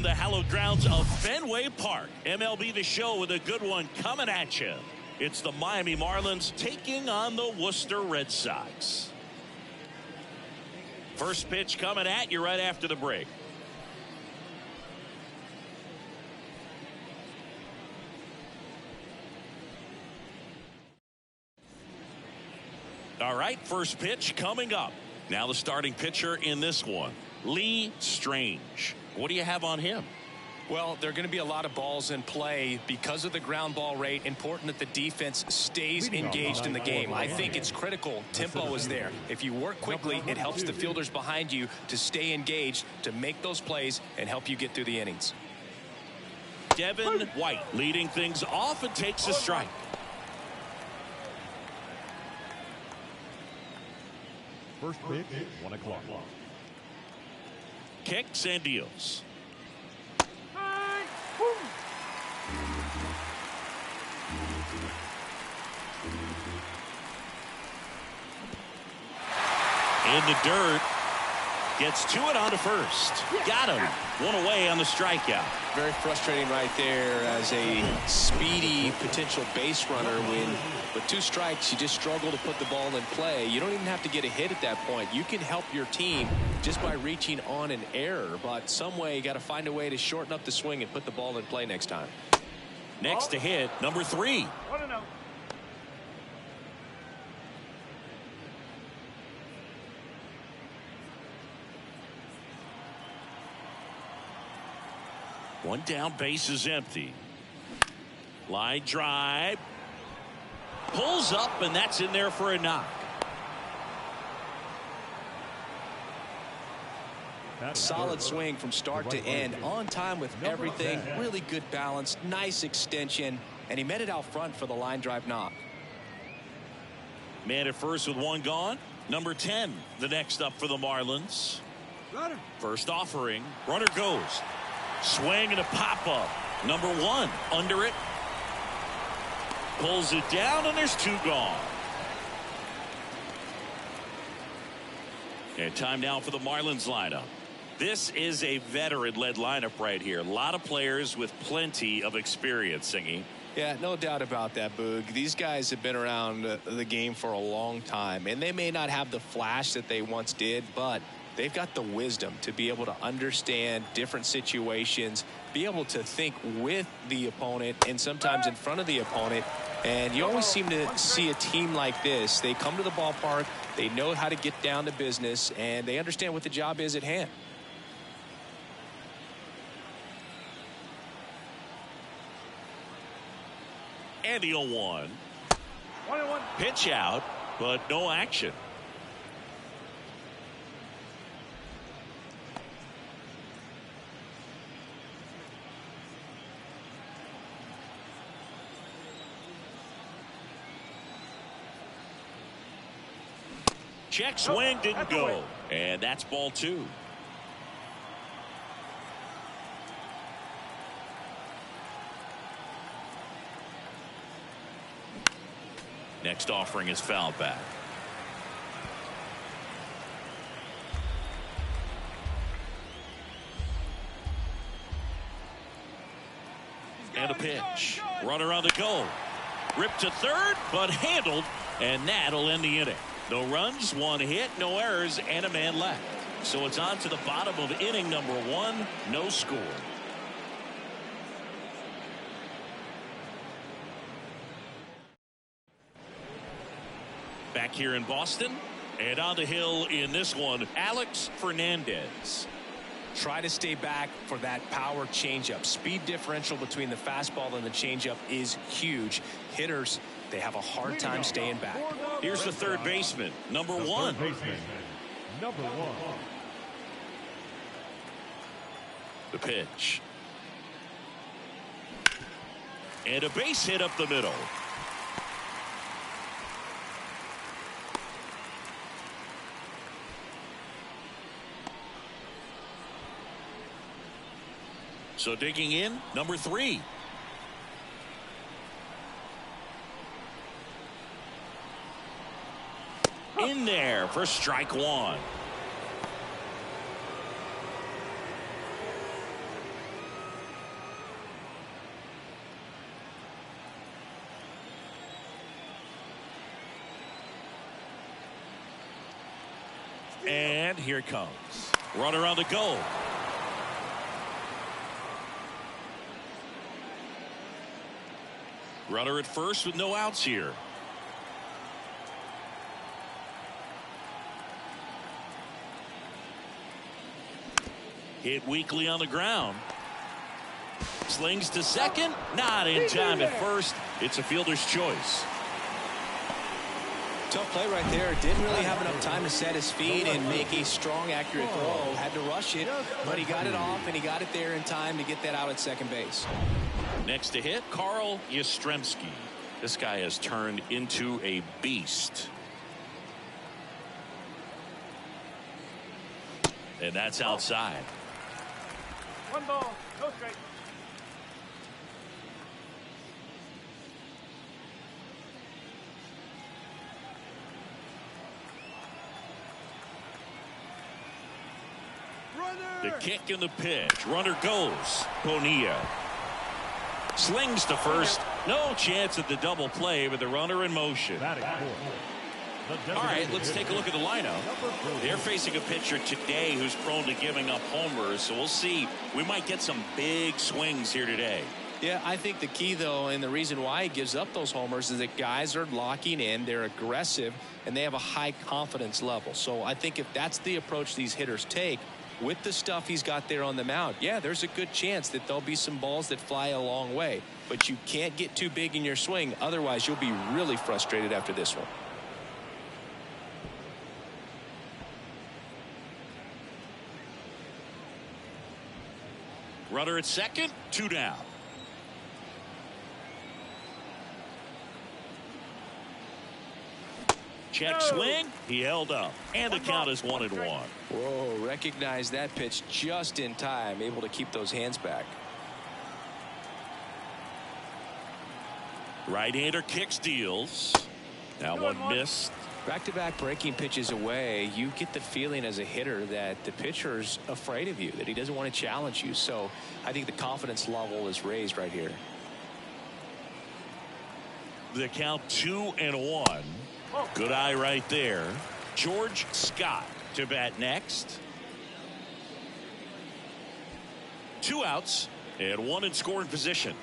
from the hallowed grounds of Fenway Park. MLB The Show with a good one coming at you. It's the Miami Marlins taking on the Worcester Red Sox. First pitch coming at you right after the break. All right, first pitch coming up. Now the starting pitcher in this one, Lee Strange. What do you have on him? Well, there are going to be a lot of balls in play because of the ground ball rate. Important that the defense stays engaged in the game. I think it's critical. Tempo is there. If you work quickly, it helps the fielders behind you to stay engaged, to make those plays, and help you get through the innings. Devin White leading things off and takes a strike. First pitch, 1 o'clock. Kicks and deals. In the dirt. Gets to it on to first. Got him. One away on the strikeout. Very frustrating right there as a speedy potential base runner when with 2 strikes you just struggle to put the ball in play. You don't even have to get a hit at that point. You can help your team just by reaching on an error, but some way you got to find a way to shorten up the swing and put the ball in play next time. Next to hit, number 3. One down, base is empty. Line drive. Pulls up, and that's in there for a knock. Solid swing from start to end. On time with everything. Really good balance. Nice extension. And he met it out front for the line drive knock. Man at first with 1 gone. Number 10, the next up for the Marlins. First offering. Runner goes. Swing and a pop-up. Number 1 under it. Pulls it down, and there's 2 gone. And time now for the Marlins lineup. This is a veteran-led lineup right here. A lot of players with plenty of experience, Singy. Yeah, no doubt about that, Boog. These guys have been around the game for a long time, and they may not have the flash that they once did, but they've got the wisdom to be able to understand different situations, be able to think with the opponent and sometimes in front of the opponent. And you always seem to see a team like this. They come to the ballpark, they know how to get down to business, and they understand what the job is at hand. And the 0-1. Pitch out, but no action. Check swing, didn't go. And that's ball 2. Next offering is fouled back. And a pitch. Runner on the go. Ripped to third, but handled, and that'll end the inning. No runs, 1 hit, no errors, and a man left. So it's on to the bottom of inning number 1. No score. Back here in Boston, and on the hill in this one, Alex Fernandez. Try to stay back for that power changeup. Speed differential between the fastball and the changeup is huge. Hitters, they have a hard time staying back. Here's the third baseman, number 1. Number 1. The pitch. And a base hit up the middle. So digging in, number 3. In there for strike 1. And here it comes. Runner on the goal. Runner at first with no outs here. Hit weakly on the ground. Slings to second. Not in time at first. It's a fielder's choice. Tough play right there. Didn't really have enough time to set his feet and make a strong, accurate throw. Had to rush it, but he got it off, and he got it there in time to get that out at second base. Next to hit, Carl Yastrzemski. This guy has turned into a beast. And that's outside. One ball, no strike. The kick and the pitch. Runner goes. Bonilla slings to first. No chance at the double play, but the runner in motion. All right, let's take a look at the lineup. They're facing a pitcher today who's prone to giving up homers, so we'll see. We might get some big swings here today. Yeah, I think the key, though, and the reason why he gives up those homers is that guys are locking in, they're aggressive, and they have a high confidence level. So I think if that's the approach these hitters take, with the stuff he's got there on the mound, yeah, there's a good chance that there'll be some balls that fly a long way. But you can't get too big in your swing, otherwise you'll be really frustrated after this one. Runner at second, 2 down. Check swing. He held up. And the count is 1-1. Whoa, recognize that pitch just in time. Able to keep those hands back. Right-hander kicks, deals. That one missed. Back-to-back breaking pitches away, you get the feeling as a hitter that the pitcher's afraid of you, that he doesn't want to challenge you. So I think the confidence level is raised right here. The count 2-1. Good eye right there. George Scott to bat next. 2 outs and 1 in scoring position.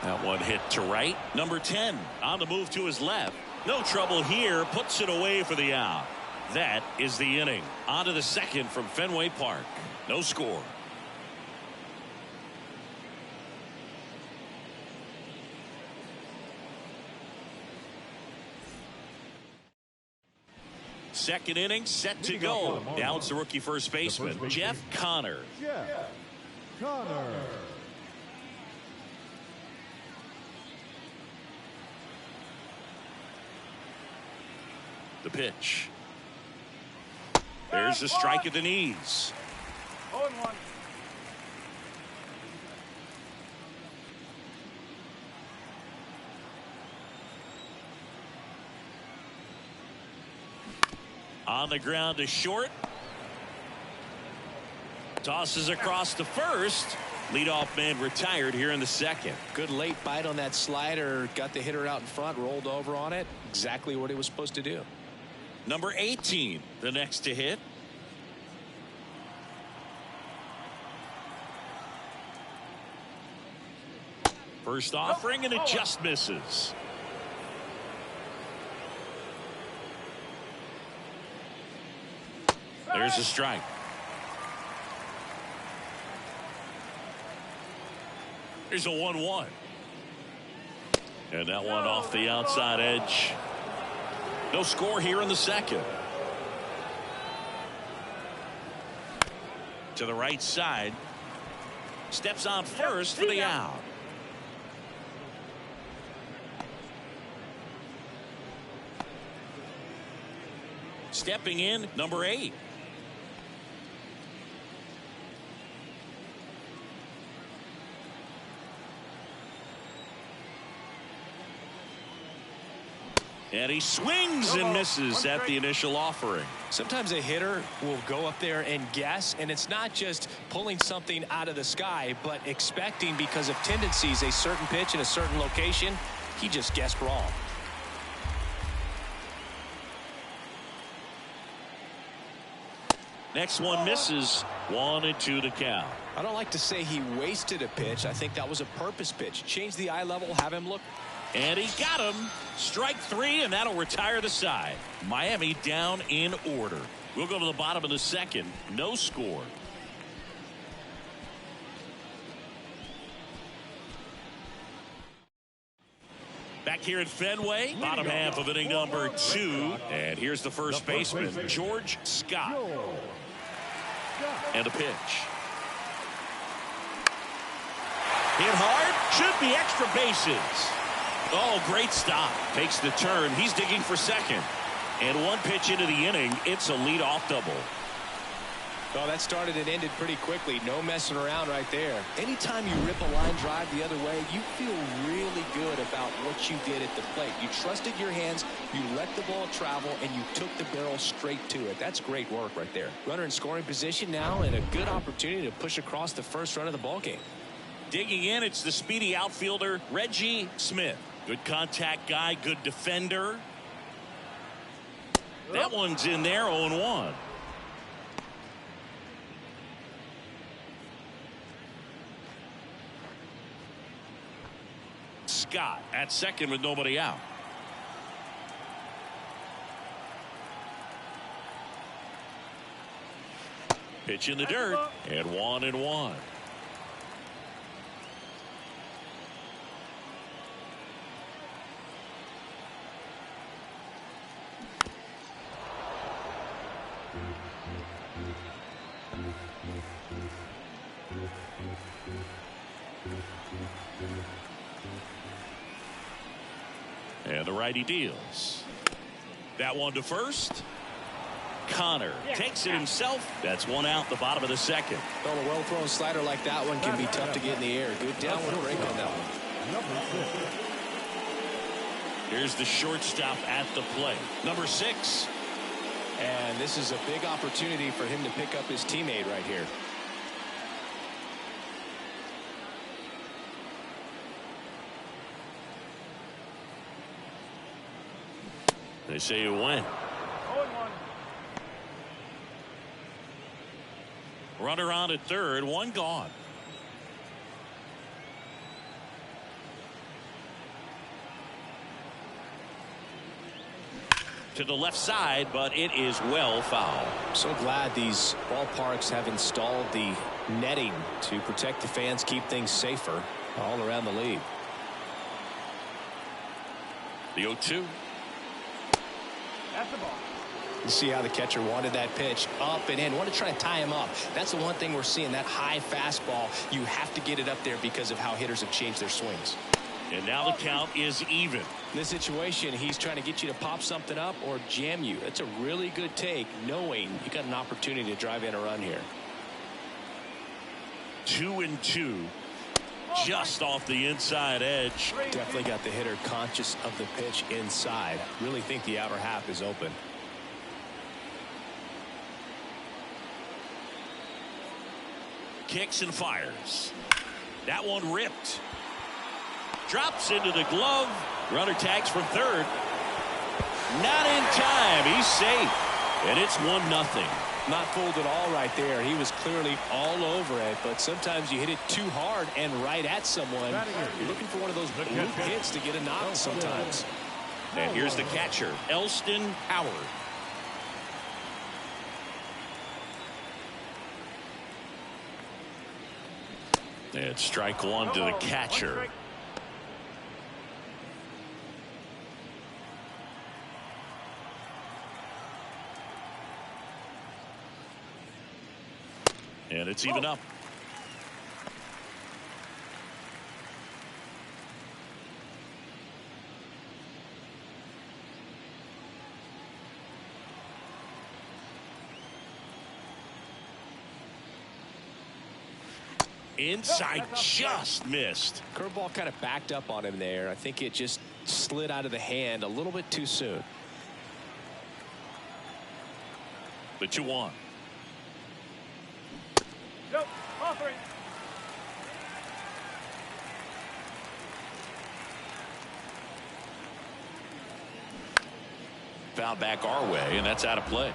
That one hit to right. Number 10 on the move to his left. No trouble here. Puts it away for the out. That is the inning. On to the second from Fenway Park. No score. Second inning set to go. Now it's the rookie first baseman, Jeff Connor. Jeff Connor. The pitch. There's the strike at the knees. 0-1. On the ground to short. Tosses across to first. Leadoff man retired here in the second. Good late bite on that slider. Got the hitter out in front, rolled over on it. Exactly what he was supposed to do. Number 18, the next to hit. First offering, and it just misses. There's a strike. There's a 1-1. And that one off the outside edge. No score here in the second. To the right side. Steps on first for the out. Stepping in, number 8. And he swings and misses at the initial offering. Sometimes a hitter will go up there and guess, and it's not just pulling something out of the sky, but expecting, because of tendencies, a certain pitch in a certain location. He just guessed wrong. Next one misses. 1-2 to count. I don't like to say he wasted a pitch. I think that was a purpose pitch. Change the eye level, have him look. And he got him. Strike 3, and that'll retire the side. Miami down in order. We'll go to the bottom of the second. No score. Back here at Fenway, bottom half of inning number 2. And here's the first baseman, George Scott. And a pitch. Hit hard. Should be extra bases. Oh, great stop. Takes the turn. He's digging for second. And one pitch into the inning, it's a leadoff double. Oh, that started and ended pretty quickly. No messing around right there. Anytime you rip a line drive the other way, you feel really good about what you did at the plate. You trusted your hands, you let the ball travel, and you took the barrel straight to it. That's great work right there. Runner in scoring position now, and a good opportunity to push across the first run of the ballgame. Digging in, it's the speedy outfielder, Reggie Smith. Good contact guy, good defender. That one's in there, 0-1. Scott at second with nobody out. Pitch in the dirt, and 1-1. And the righty deals. That one to first. Connor takes it himself. That's one out, the bottom of the second. Well, a well-thrown slider like that one can be tough to get in the air. Good downward break on that one. Here's the shortstop at the plate. Number 6. And this is a big opportunity for him to pick up his teammate right here. They say you win. 0-1. Runner on at third, one gone. To the left side, but it is well foul. So glad these ballparks have installed the netting to protect the fans, keep things safer all around the league. The 0-2. That's the ball. You see how the catcher wanted that pitch up and in. Want to try to tie him up. That's the one thing we're seeing, that high fastball. You have to get it up there because of how hitters have changed their swings. And now the count is even. In this situation, he's trying to get you to pop something up or jam you. That's a really good take, knowing you got an opportunity to drive in a run here. 2-2. Just off the inside edge. Definitely got the hitter conscious of the pitch inside. Really think the outer half is open. Kicks and fires. That one ripped. Drops into the glove. Runner tags from third. Not in time. He's safe. And it's 1-0. Not fooled at all right there. He was clearly all over it, but sometimes you hit it too hard and right at someone. You're looking for one of those loop hits to get a knock sometimes. And here's the catcher, Elston Howard. And strike one to the catcher. And it's even up. Inside, just missed. Curveball kind of backed up on him there. I think it just slid out of the hand a little bit too soon. The 2-1. Nope. Ball 3. Foul back our way, and that's out of play.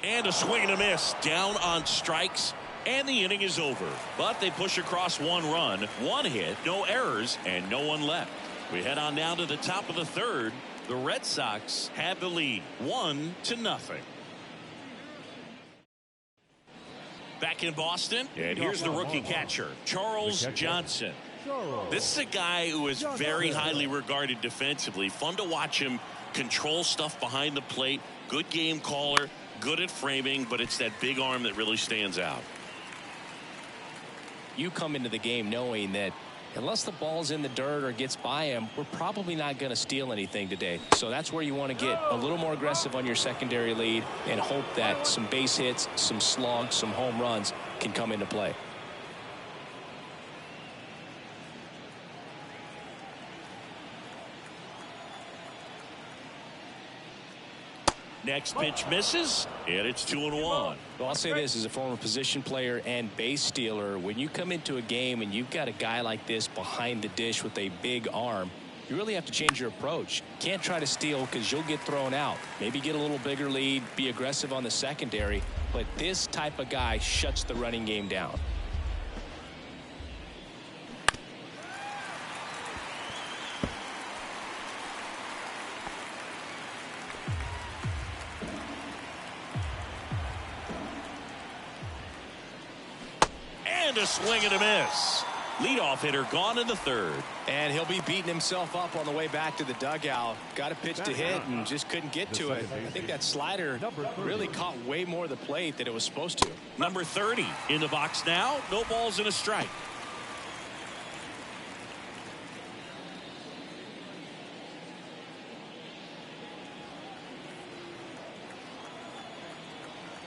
And a swing and a miss. Down on strikes, and the inning is over. But they push across 1 run, 1 hit, no errors, and no one left. We head on down to the top of the 3rd. The Red Sox have the lead, 1-0. Back in Boston, and here's the rookie catcher, Charles Johnson. This is a guy who is very highly regarded defensively. Fun to watch him control stuff behind the plate. Good game caller, good at framing, but it's that big arm that really stands out. You come into the game knowing that unless the ball's in the dirt or gets by him, we're probably not going to steal anything today. So that's where you want to get a little more aggressive on your secondary lead and hope that some base hits, some slugs, some home runs can come into play. Next pitch misses, and it's 2-1. Well, I'll say this as a former position player and base stealer. When you come into a game and you've got a guy like this behind the dish with a big arm, you really have to change your approach. Can't try to steal because you'll get thrown out. Maybe get a little bigger lead, be aggressive on the secondary. But this type of guy shuts the running game down. And a swing and a miss. Leadoff hitter gone in the 3rd. And he'll be beating himself up on the way back to the dugout. Got a pitch to hit and just couldn't get to it. I think that slider really caught way more of the plate than it was supposed to. Number 30 in the box now. No balls and a strike.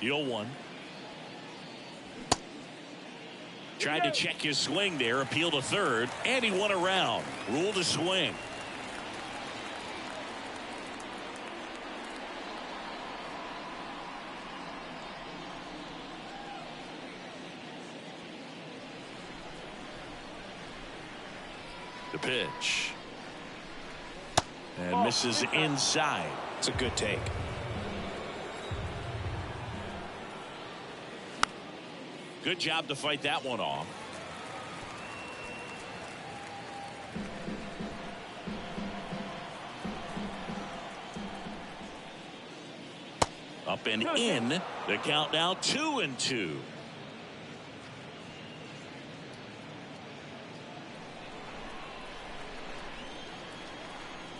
The 0-1. Tried to check his swing there, appeal to 3rd, and he won around. Ruled a swing. The pitch. And misses inside. It's a good take. Good job to fight that one off. Up and in. The count now 2-2.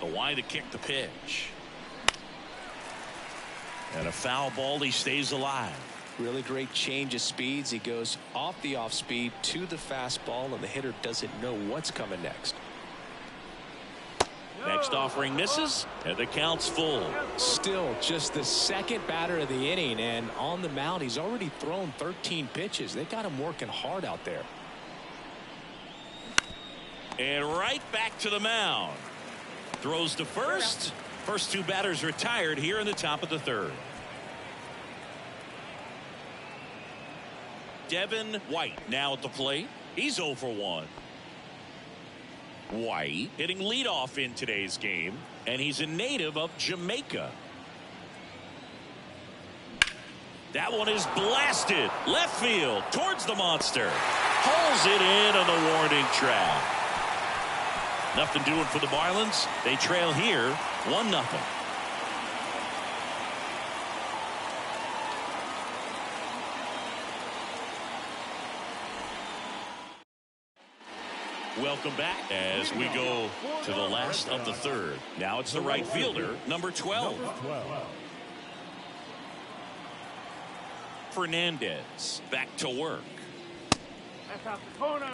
The wide to kick the pitch. And a foul ball. He stays alive. Really great change of speeds. He goes off the off speed to the fastball, and the hitter doesn't know what's coming next. Next offering misses, and the count's full. Still just the 2nd batter of the inning, and on the mound he's already thrown 13 pitches. They got him working hard out there. And right back to the mound. Throws to first. First 2 batters retired here in the top of the 3rd. Devin White now at the plate. He's 0 for 1. White hitting leadoff in today's game, and he's a native of Jamaica. That one is blasted left field towards the monster. Hauls it in on the warning track. Nothing doing for the Marlins. They trail here 1-0. Welcome back as we go to the last of the 3rd. Now it's the right fielder, number 12. Fernandez back to work. That's out the corner.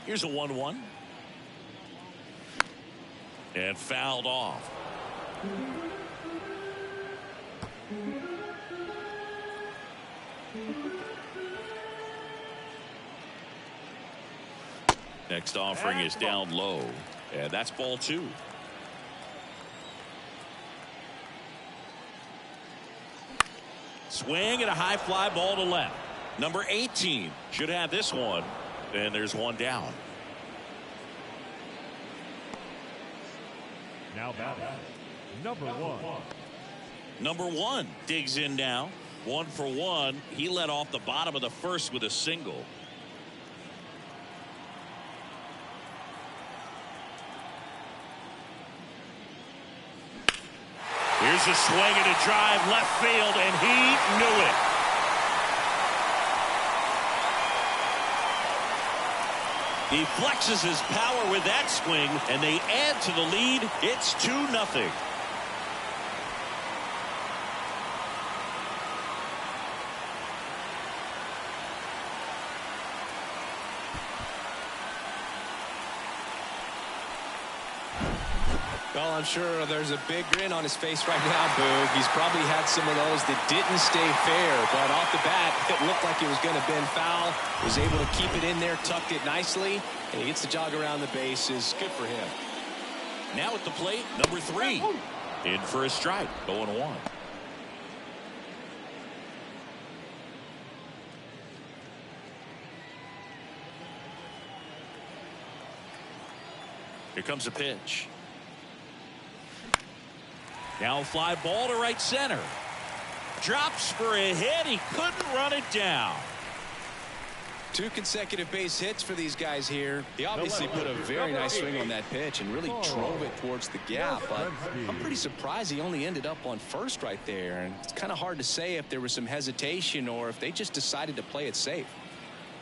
Here's a 1-1. And fouled off. Next offering is down low. And that's ball 2. Swing and a high fly ball to left. Number 18 should have this one. And there's one down. Now batting, number 1. Number 1 digs in now. 1 for 1. He led off the bottom of the first with a single. Here's a swing and a drive left field, and he knew it. He flexes his power with that swing, and they add to the lead. It's 2-0. Well, I'm sure there's a big grin on his face right now, Boog. He's probably had some of those that didn't stay fair, but off the bat, it looked like it was going to bend foul. Was able to keep it in there, tucked it nicely, and he gets the jog around the bases. Good for him. Now at the plate, number 3. In for a strike, 0-1. Here comes a pitch. Now fly ball to right center. Drops for a hit. He couldn't run it down. 2 consecutive base hits for these guys here. He obviously put a very nice swing on that pitch and really drove it towards the gap. But I'm pretty surprised he only ended up on first right there. And it's kind of hard to say if there was some hesitation or if they just decided to play it safe.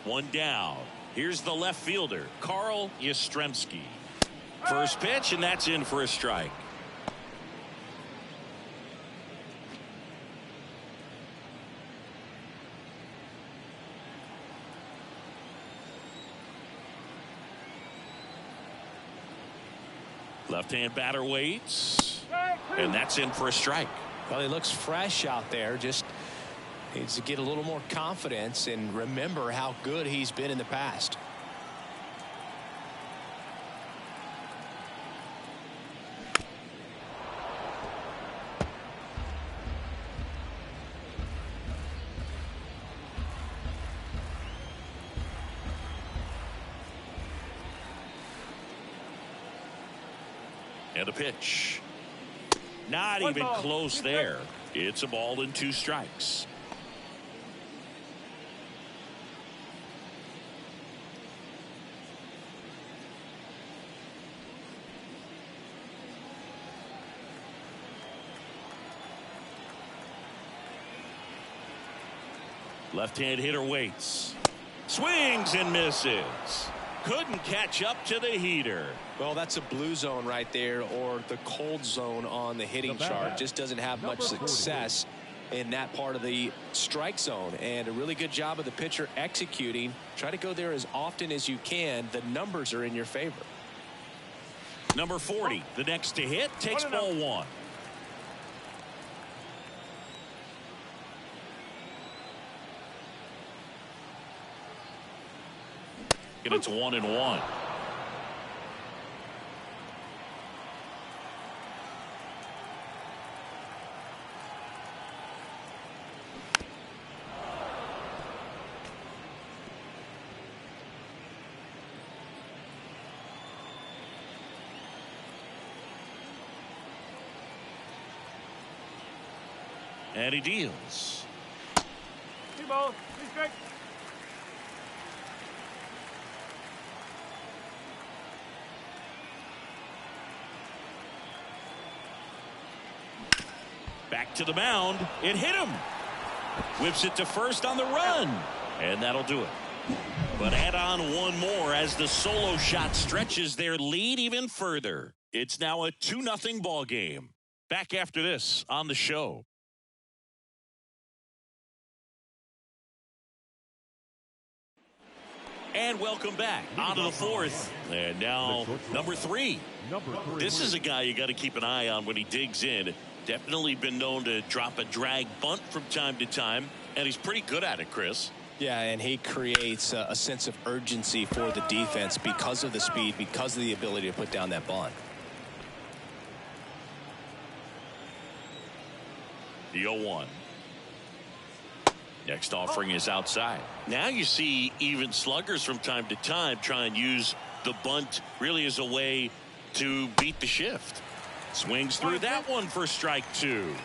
1 down. Here's the left fielder, Carl Yastrzemski. First pitch, and that's in for a strike. Left-hand batter waits, and that's in for a strike. Well, he looks fresh out there. Just needs to get a little more confidence and remember how good he's been in the past. And a pitch. Not even close there. It's a ball and 2 strikes. Left-hand hitter waits. Swings and misses. Couldn't catch up to the heater. Well, that's a blue zone right there, or the cold zone on the hitting chart. Just doesn't have much success in that part of the strike zone. And a really good job of the pitcher executing. Try to go there as often as you can. The numbers are in your favor. Number 40, the next to hit, takes ball 1. And it's 1-1. And he deals. 2 balls, 2 strikes. Back to the mound. It hit him. Whips it to first on the run. And that'll do it. But add on one more as the solo shot stretches their lead even further. It's now a 2-0 ball game. Back after this on the show. And welcome back on to the fourth. And now number 3. This is a guy you got to keep an eye on when he digs in. Definitely been known to drop a drag bunt from time to time, and he's pretty good at it, Chris. Yeah, and he creates a sense of urgency for the defense because of the speed, because of the ability to put down that bunt. The 0-1. Next offering is outside. Now you see even sluggers from time to time try and use the bunt really as a way to beat the shift. Swings through that one for strike 2.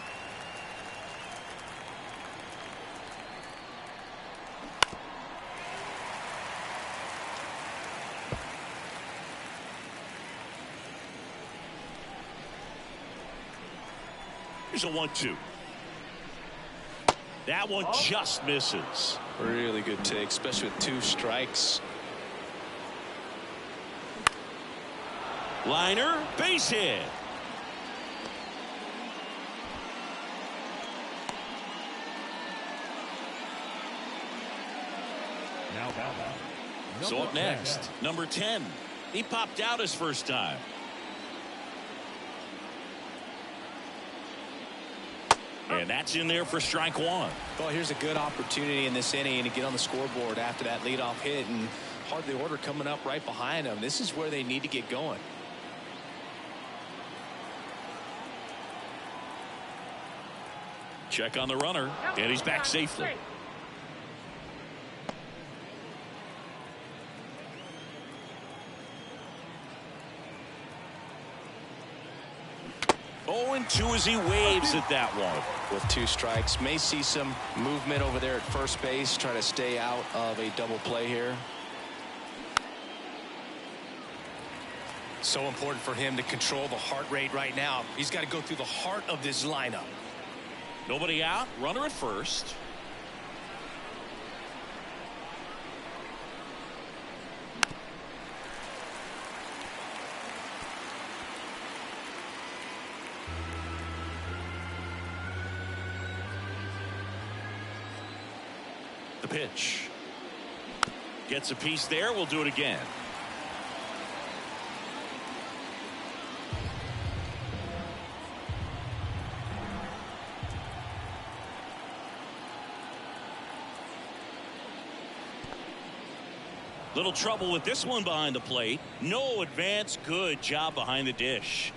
Here's a 1-2. That one just misses. Really good take, especially with 2 strikes. Liner, base hit. So up next, number 10. He popped out his first time. And that's in there for strike 1. Well, here's a good opportunity in this inning to get on the scoreboard after that leadoff hit, and hardly order coming up right behind them. This is where they need to get going. Check on the runner, and he's back safely. Oh, and 2 as he waves at that one. With 2 strikes, may see some movement over there at first base, trying to stay out of a double play here. So important for him to control the heart rate right now. He's got to go through the heart of this lineup. Nobody out, runner at first. The pitch. Gets a piece there. We'll do it again. Little trouble with this one behind the plate. No advance. Good job behind the dish.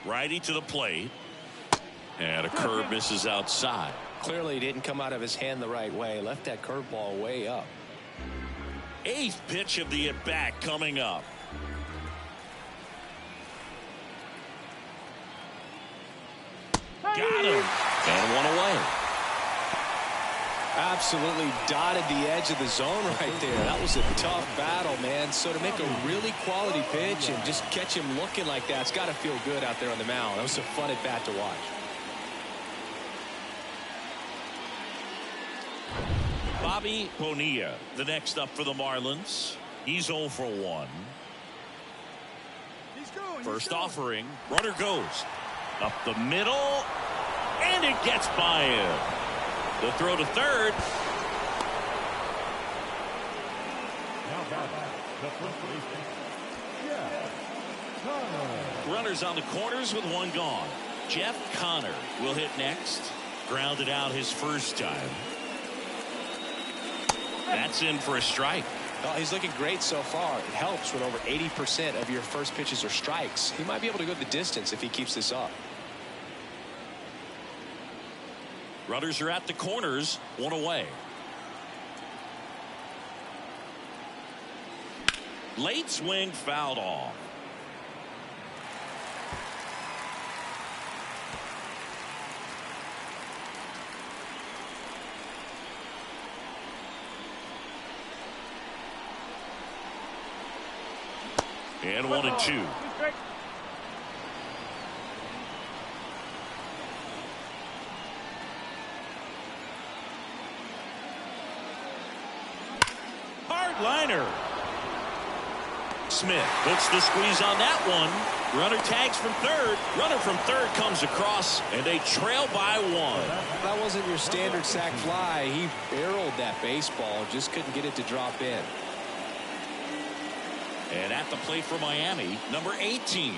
Righty to the plate. And a curve misses outside. Clearly didn't come out of his hand the right way. Left that curveball way up. 8th pitch of the at-bat coming up. Got him. And 1 away. Absolutely dotted the edge of the zone right there. That was a tough battle, man. So to make a really quality pitch and just catch him looking like that, it's got to feel good out there on the mound. That was a fun at bat to watch. Bobby Bonilla, the next up for the Marlins. He's 0 for 1. First offering, runner goes up the middle, and it gets by him. The throw to third. Runners on the corners with 1 gone. Jeff Connor will hit next. Grounded out his first time. That's in for a strike. Well, he's looking great so far. It helps when over 80% of your first pitches are strikes. He might be able to go the distance if he keeps this up. Runners are at the corners, 1 away. Late swing fouled off. And 1-2. Hard liner. Smith puts the squeeze on that one. Runner tags from third. Runner from third comes across, and they trail by one. That wasn't your standard sac fly. He barreled that baseball, just couldn't get it to drop in. And at the plate for Miami, number 18.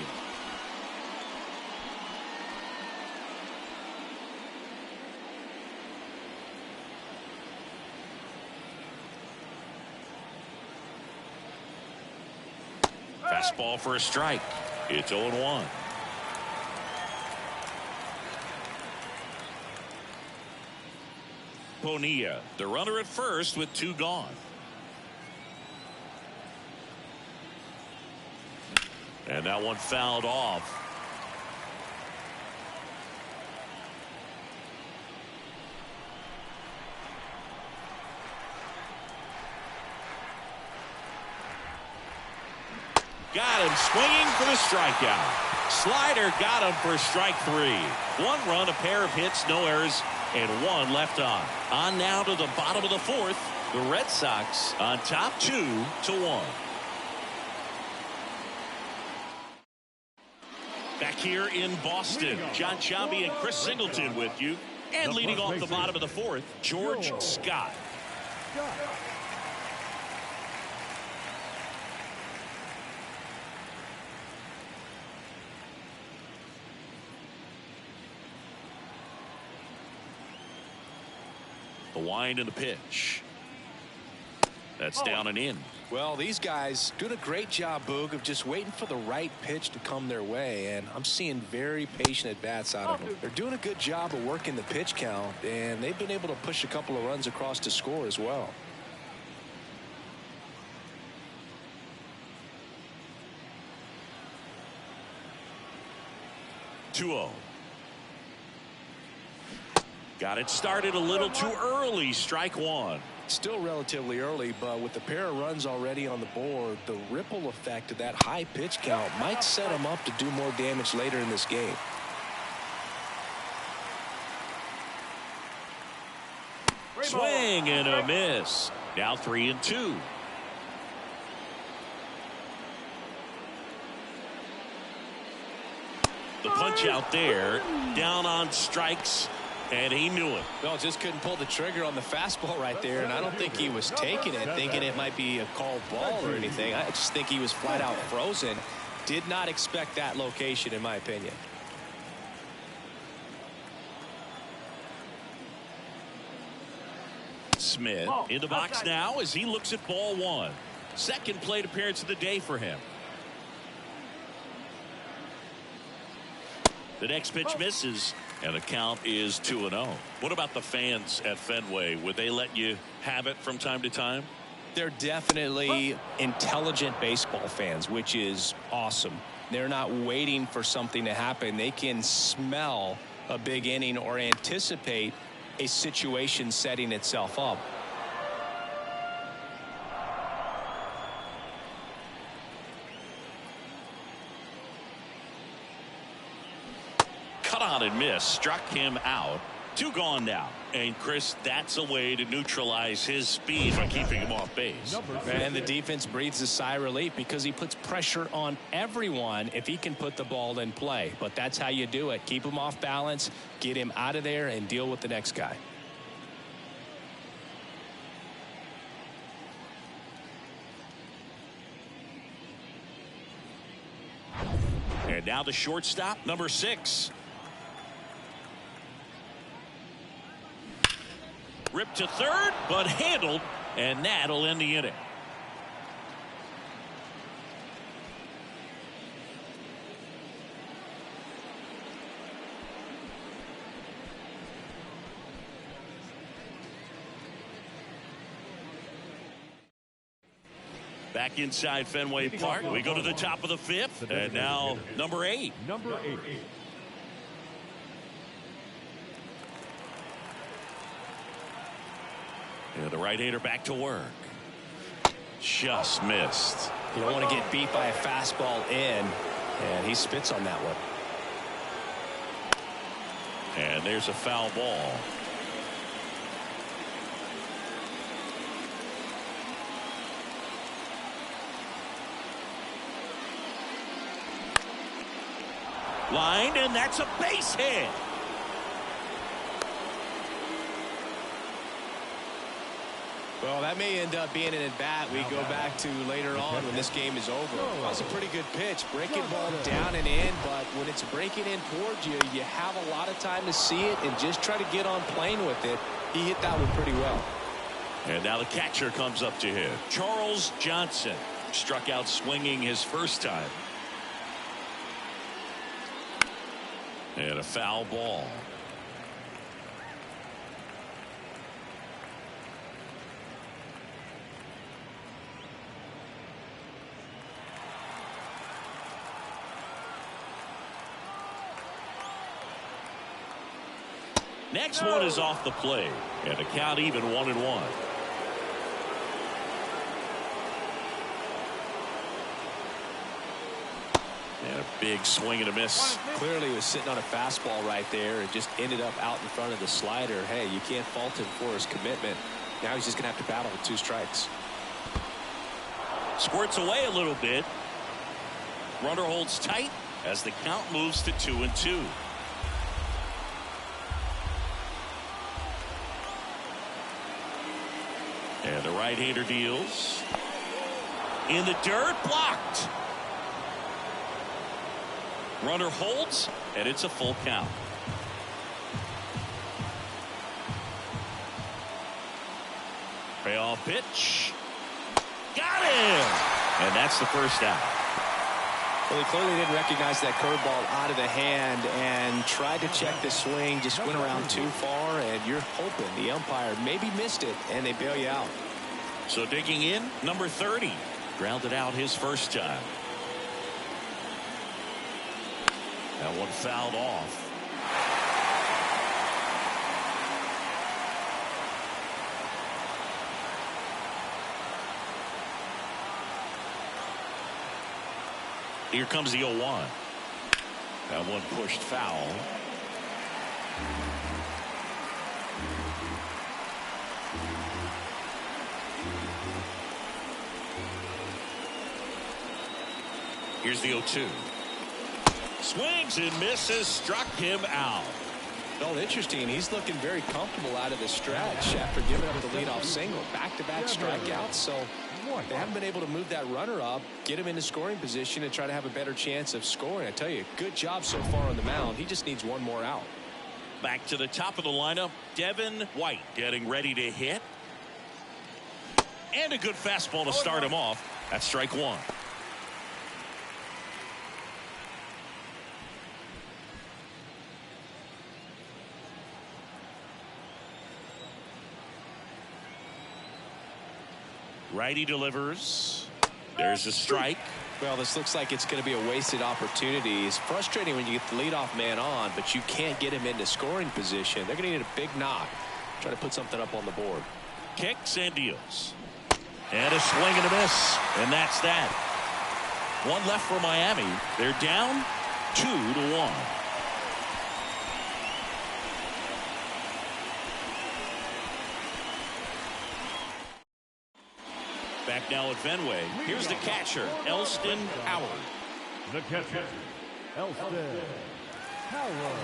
Fastball for a strike. It's 0-1. Bonilla, the runner at first with 2 gone. And that one fouled off. Got him swinging for the strikeout. Slider got him for strike 3. 1 run, a pair of hits, no errors, and 1 left on. On now to the bottom of the 4th. The Red Sox on top 2-1. Back here in Boston, John Chambi and Chris Singleton with you. And leading off the bottom of the 4th, George Scott. The wind and the pitch. That's down and in. Well, these guys doing a great job, Boog, of just waiting for the right pitch to come their way, and I'm seeing very patient at-bats out of them. They're doing a good job of working the pitch count, and they've been able to push a couple of runs across to score as well. Got it started a little too early. Strike 1. Still relatively early, but with the pair of runs already on the board, the ripple effect of that high pitch count might set them up to do more damage later in this game. Swing and a miss. Now 3-2. The punch out there, down on strikes, and he knew it. Well, just couldn't pull the trigger on the fastball right there, and I don't think he was taking it, thinking it might be a called ball or anything. I just think he was flat out frozen. Did not expect that location, in my opinion. Smith in the box now as he looks at ball 1. Second plate appearance of the day for him. The next pitch misses, and the count is 2-0. What about the fans at Fenway? Would they let you have it from time to time? They're definitely intelligent baseball fans, which is awesome. They're not waiting for something to happen. They can smell a big inning or anticipate a situation setting itself up. Cut on and miss, struck him out. 2 gone now. And Chris, that's a way to neutralize his speed by keeping him off base. And the defense breathes a sigh of relief because he puts pressure on everyone if he can put the ball in play. But that's how you do it. Keep him off balance, get him out of there, and deal with the next guy. And now the shortstop, number 6. Ripped to third, but handled, and that'll end the inning. Back inside Fenway Park, we go to the top of the 5th, and now number 8. Number 8. And the right-hander back to work. Just missed. You don't want to get beat by a fastball in, and he spits on that one. And there's a foul ball. Lined, and that's a base hit. Well, that may end up being an at-bat we go back to later on when this game is over. That's a pretty good pitch. Breaking ball down and in, but when it's breaking in towards you, you have a lot of time to see it and just try to get on plane with it. He hit that one pretty well. And now the catcher comes up to hit. Charles Johnson struck out swinging his first time. And a foul ball. Next one is off the plate, and the count even 1-1. And a big swing and a miss. Clearly he was sitting on a fastball right there and just ended up out in front of the slider. Hey, you can't fault him for his commitment. Now he's just going to have to battle with 2 strikes. Squirts away a little bit. Runner holds tight as the count moves to 2-2. And the right-hander deals. In the dirt, blocked. Runner holds, and it's a full count. Payoff pitch. Got him! And that's the first out. Well, he clearly didn't recognize that curveball out of the hand and tried to check the swing, just went around too far, and you're hoping the umpire maybe missed it, and they bail you out. So digging in, number 30. Grounded out his first time. That one fouled off. Here comes the 0-1. That one pushed foul. Here's the 0-2. Swings and misses, struck him out. Well, interesting. He's looking very comfortable out of the stretch after giving up the leadoff single. Back-to-back strikeouts, so they haven't been able to move that runner up, get him into scoring position, and try to have a better chance of scoring. I tell you, good job so far on the mound. He just needs one more out. Back to the top of the lineup, Devin White getting ready to hit. And a good fastball to start him off. That's strike one. Righty delivers. There's a strike. Well, this looks like it's going to be a wasted opportunity. It's frustrating when you get the leadoff man on, but you can't get him into scoring position. They're going to need a big knock. Try to put something up on the board. Kicks and deals. And a swing and a miss. And that's that. One left for Miami. They're down 2-1. Back now at Fenway. Here's the catcher, Elston Howard. The catcher, Elston Howard.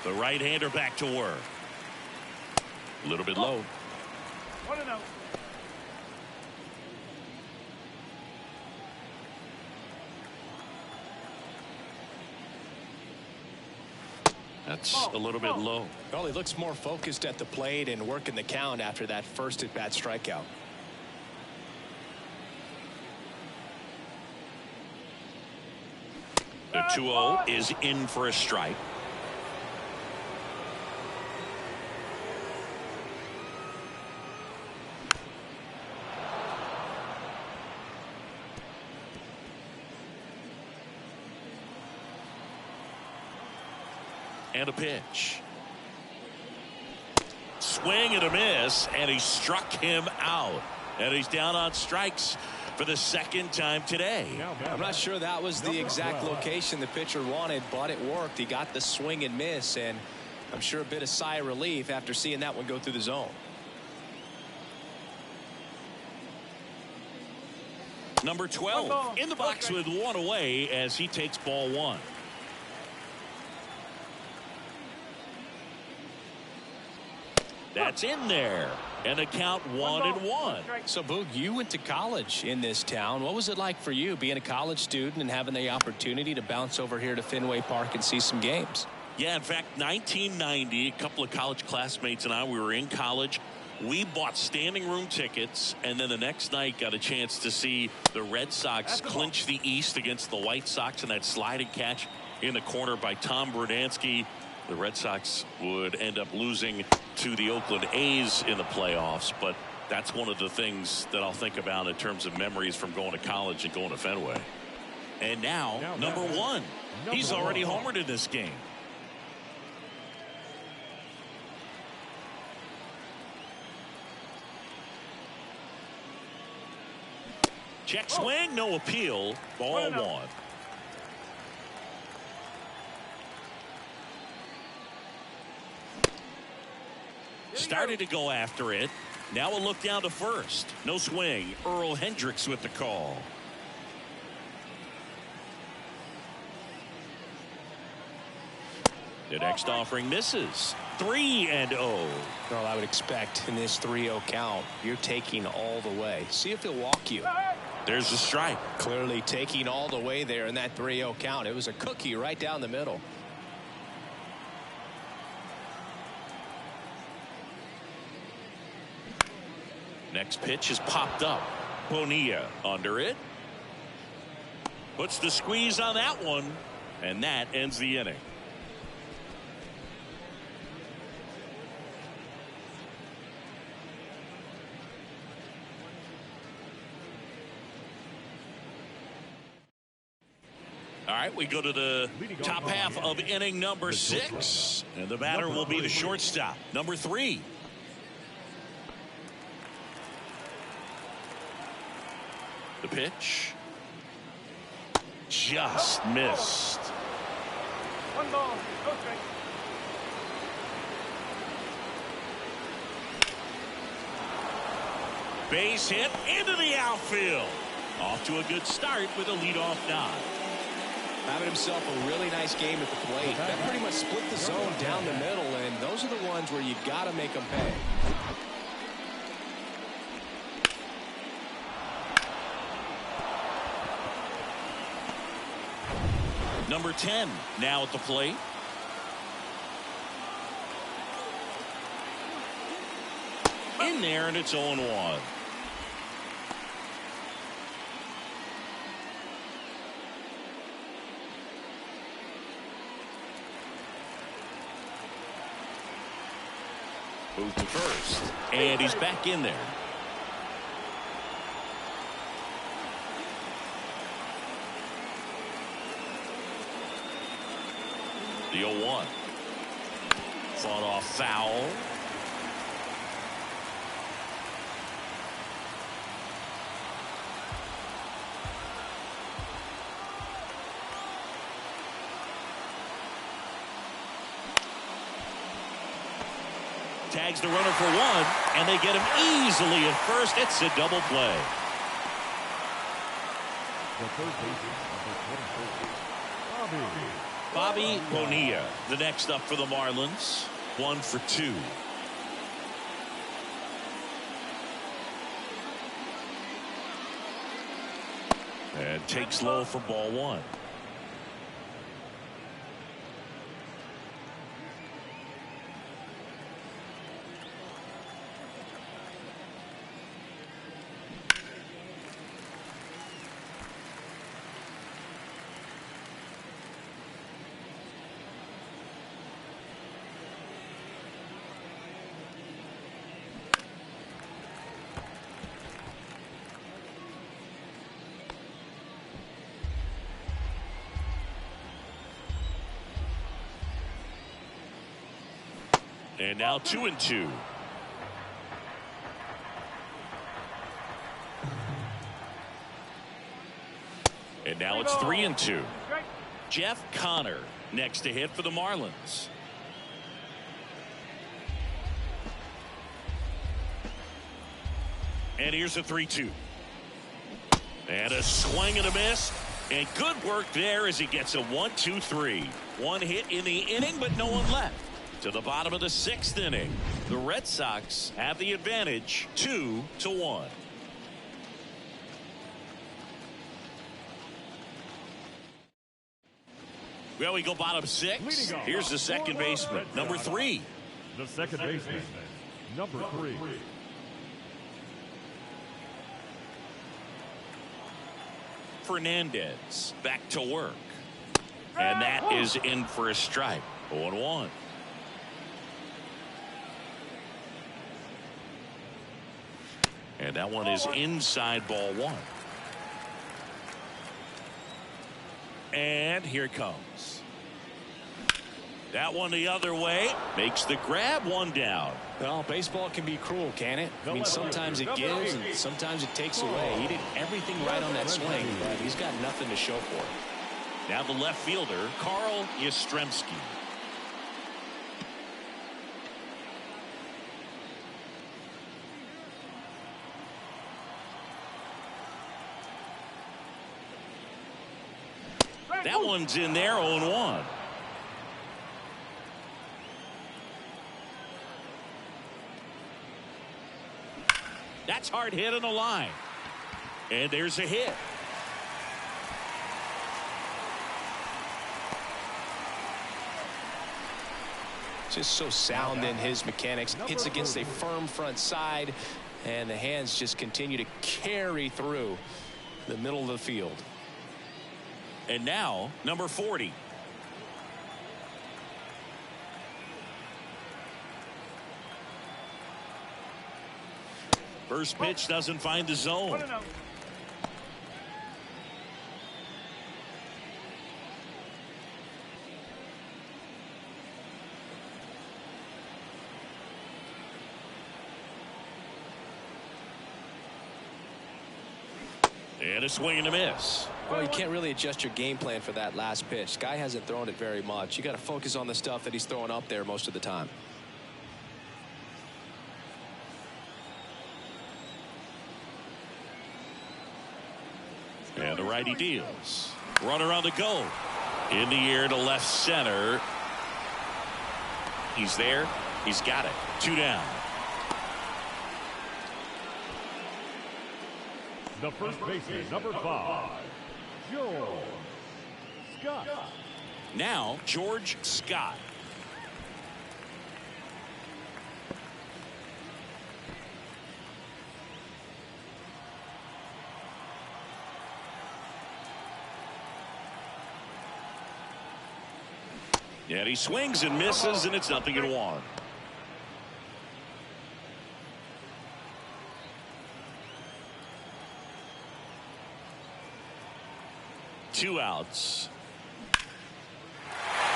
The right-hander back to work. A little bit low. 1-0. That's a little bit low. Well, he looks more focused at the plate and working the count after that first at-bat strikeout. The 2-0 is in for a strike. And a pitch. Swing and a miss, and he struck him out. And he's down on strikes for the second time today. I'm not sure that was the exact location the pitcher wanted, but it worked. He got the swing and miss, and I'm sure a bit of sigh of relief after seeing that one go through the zone. Number 12 in the box with one away as he takes ball one. That's in there. And the count 1-1. So, Boog, you went to college in this town. What was it like for you being a college student and having the opportunity to bounce over here to Fenway Park and see some games? Yeah, in fact, 1990, a couple of college classmates and I, we were in college. We bought standing room tickets, and then the next night got a chance to see the Red Sox clinch the East against the White Sox in that sliding catch in the corner by Tom Berdansky. The Red Sox would end up losing to the Oakland A's in the playoffs, but that's one of the things that I'll think about in terms of memories from going to college and going to Fenway. And now number one. He's already homered in this game. Check swing, no appeal. Ball one. Started to go after it. Now a look down to first. No swing. Earl Hendricks with the call. The next offering misses. 3-0. Well, I would expect in this 3-0 count, you're taking all the way. See if he'll walk you. There's the strike. Clearly taking all the way there in that 3-0 count. It was a cookie right down the middle. Next pitch is popped up. Bonilla under it. Puts the squeeze on that one. And that ends the inning. All right, we go to the top half of inning number 6. And the batter will be the shortstop, number 3. The pitch. Just missed. 1 ball, no strike. Base hit into the outfield. Off to a good start with a leadoff nod. Having himself a really nice game at the plate. That pretty much split the zone down the middle, and those are the ones where you got to make them pay. Number 10 now at the plate. In there, and it's 0-1. Move to first, and he's back in there. The 0-1. Fought off foul. Tags the runner for 1, and they get him easily at first. It's a double play. The third baseman, number 24, Bobby Bonilla, the next up for the Marlins. 1 for 2. And takes low for ball 1. And now 2-2. And now it's 3-2. Jeff Connor next to hit for the Marlins. And here's a 3-2. And a swing and a miss. And good work there as he gets a 1-2-3. One hit in the inning, but no one left. To the bottom of the 6th inning. The Red Sox have the advantage 2-1. Well, we go bottom 6. Here's the second baseman, number 3. The second baseman, number 3. Fernandez back to work. And that is in for a strike. 0-1. And that one is inside, ball 1. And here it comes. That one the other way. Makes the grab, 1 down. Well, baseball can be cruel, can it? I mean, sometimes it gives and sometimes it takes away. He did everything right on that swing, but he's got nothing to show for it. Now the left fielder, Carl Yastrzemski. That one's in there, 0-1. That's hard hit on the line. And there's a hit. Just so sound in his mechanics. Hits against a firm front side, and the hands just continue to carry through the middle of the field. And now, number 40. First pitch doesn't find the zone. And a swing and a miss. Well, you can't really adjust your game plan for that last pitch. Guy hasn't thrown it very much. You got to focus on the stuff that he's throwing up there most of the time. And the righty deals. Runner on the go. In the air to left center. He's there. He's got it. 2 down. The first baseman, number 5, George Scott. Now, George Scott. And he swings and misses, and it's 0-1. Two outs.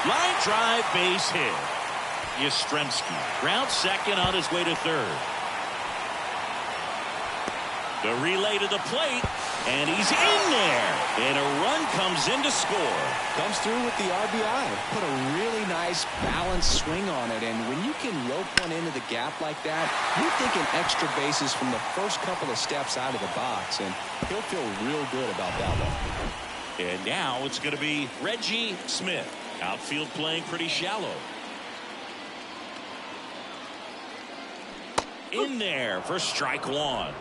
Line drive, base hit. Yastrzemski ground second on his way to third. The relay to the plate, and he's in there. And a run comes in to score. Comes through with the RBI. Put a really nice balanced swing on it. And when you can rope one into the gap like that, you're thinking extra bases from the first couple of steps out of the box. And he'll feel real good about that one. And now it's going to be Reggie Smith. Outfield playing pretty shallow. In there for strike 1.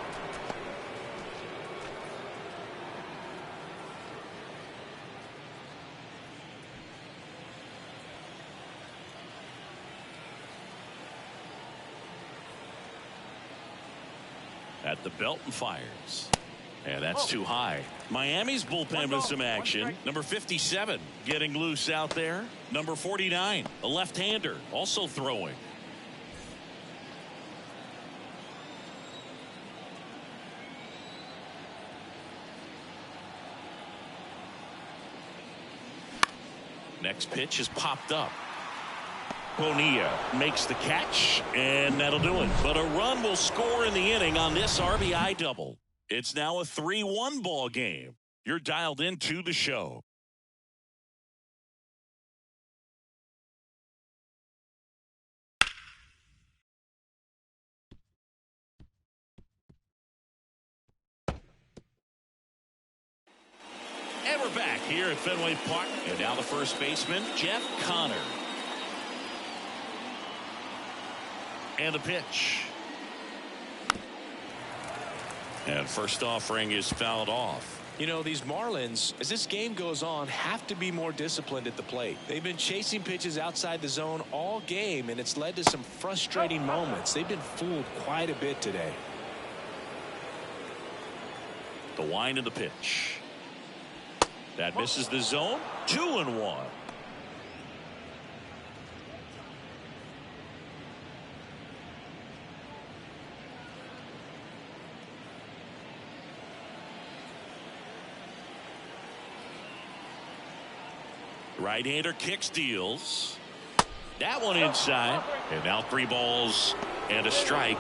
At the belt and fires. And that's too high. Miami's bullpen with some action. Number 57 getting loose out there. Number 49, a left-hander, also throwing. Next pitch is popped up. Bonilla makes the catch, and that'll do it. But a run will score in the inning on this RBI double. It's now a 3-1 ball game. You're dialed into the show. here at Fenway Park. And now the first baseman, Jeff Connor. And the pitch. And first offering is fouled off. You know, these Marlins, as this game goes on, have to be more disciplined at the plate. They've been chasing pitches outside the zone all game, and it's led to some frustrating moments. They've been fooled quite a bit today. The wind of the pitch. That misses the zone. 2-1. Right-hander kicks, deals. That one inside. And now 3 balls and a strike.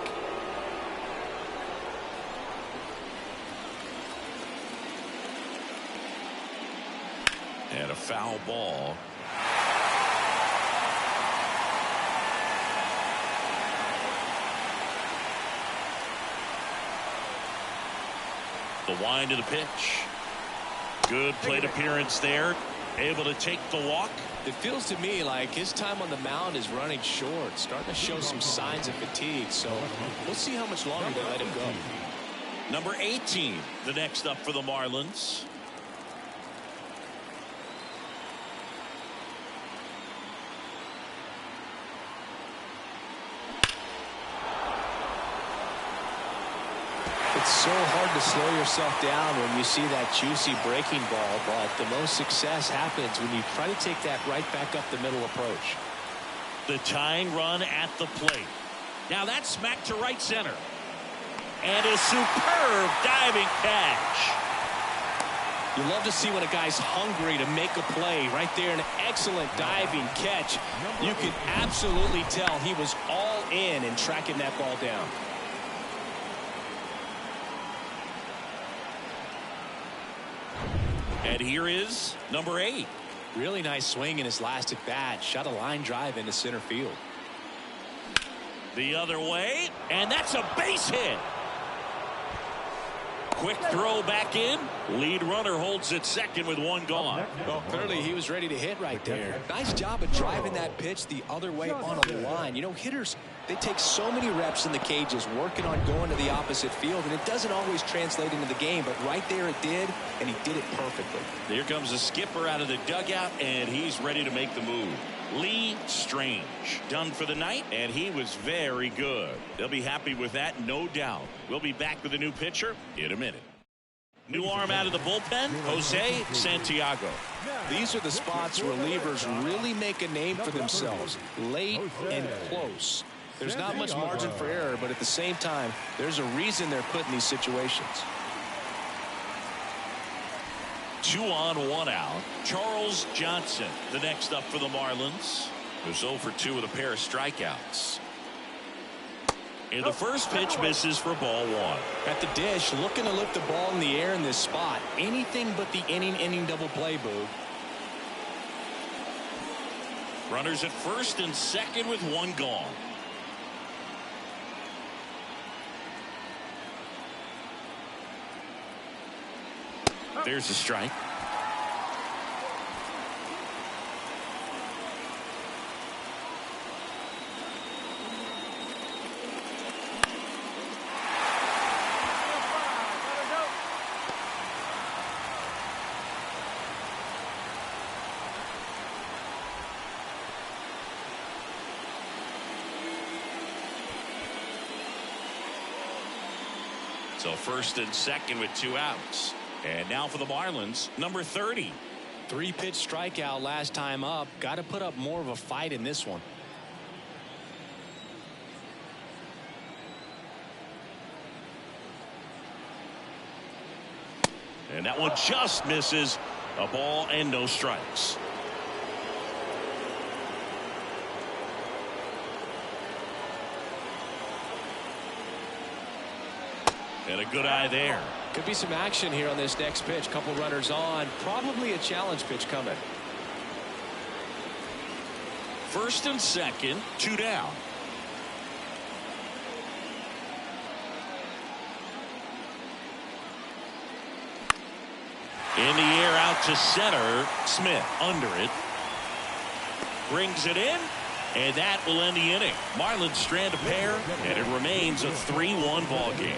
And a foul ball. The wind of the pitch. Good plate appearance there. Able to take the walk. It feels to me like his time on the mound is running short, starting to show some signs of fatigue. So we'll see how much longer they let him go. Number 18, the next up for the Marlins. It's so hard to slow yourself down when you see that juicy breaking ball, but the most success happens when you try to take that right back up the middle approach. The tying run at the plate. Now that's smacked to right center. And a superb diving catch. You love to see when a guy's hungry to make a play. Right there, an excellent diving catch. You can absolutely tell he was all in tracking that ball down. And here is number 8. Really nice swing in his last at bat. Shot a line drive into center field. The other way, and that's a base hit. Quick throw back in. Lead runner holds at second with 1 gone. Well, clearly he was ready to hit right there. Nice job of driving that pitch the other way on a line. You know, hitters, they take so many reps in the cages working on going to the opposite field, and it doesn't always translate into the game, but right there it did, and he did it perfectly. Here comes the skipper out of the dugout, and he's ready to make the move. Lee Strange done for the night, and he was very good. They'll be happy with that, no doubt. We'll be back with a new pitcher in a minute. New arm out of the bullpen, Jose Santiago. These are the spots relievers really make a name for themselves, late and close. There's not much margin for error, but at the same time, there's a reason they're put in these situations. 2 on, 1 out. Charles Johnson, the next up for the Marlins, who's 0 for 2 with a pair of strikeouts. And the first pitch misses for ball 1. At the dish, looking to lift the ball in the air in this spot. Anything but the inning double play, Boog. Runners at first and second with 1 gone. There's a strike. So first and second with 2 outs. And now for the Marlins, number 30. 3-pitch strikeout last time up. Got to put up more of a fight in this one. And that one just misses. A ball and no strikes. And a good eye there. Could be some action here on this next pitch. Couple runners on. Probably a challenge pitch coming. First and second, 2 down. In the air out to center. Smith under it. Brings it in. And that will end the inning. Marlins strand a pair, and it remains a 3-1 ball game.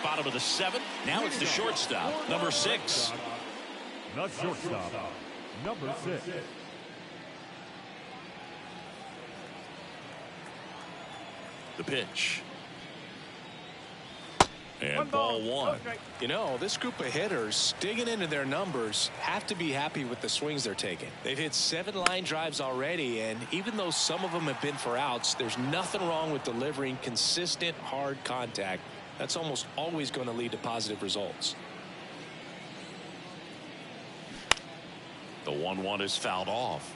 Bottom of the 7th. Now it's the shortstop, number 6. The shortstop, number 6. The pitch. And ball 1. You know, this group of hitters digging into their numbers have to be happy with the swings they're taking. They've hit 7 line drives already, and even though some of them have been for outs, there's nothing wrong with delivering consistent hard contact. That's almost always going to lead to positive results. The 1-1 is fouled off.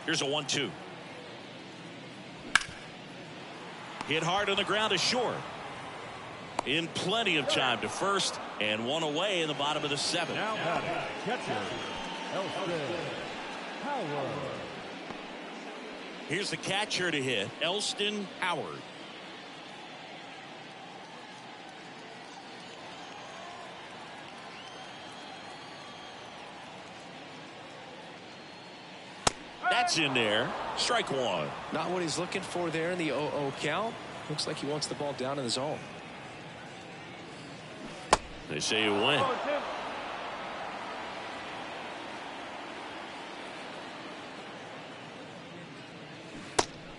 Here's a 1-2. Hit hard on the ground is short. In plenty of time to first, and one away in the bottom of the 7th. Now batting, catcher, Elston Howard. Here's the catcher to hit, Elston Howard. That's in there. Strike 1. Not what he's looking for there in the 0-0 count. Looks like he wants the ball down in the zone. They say you win.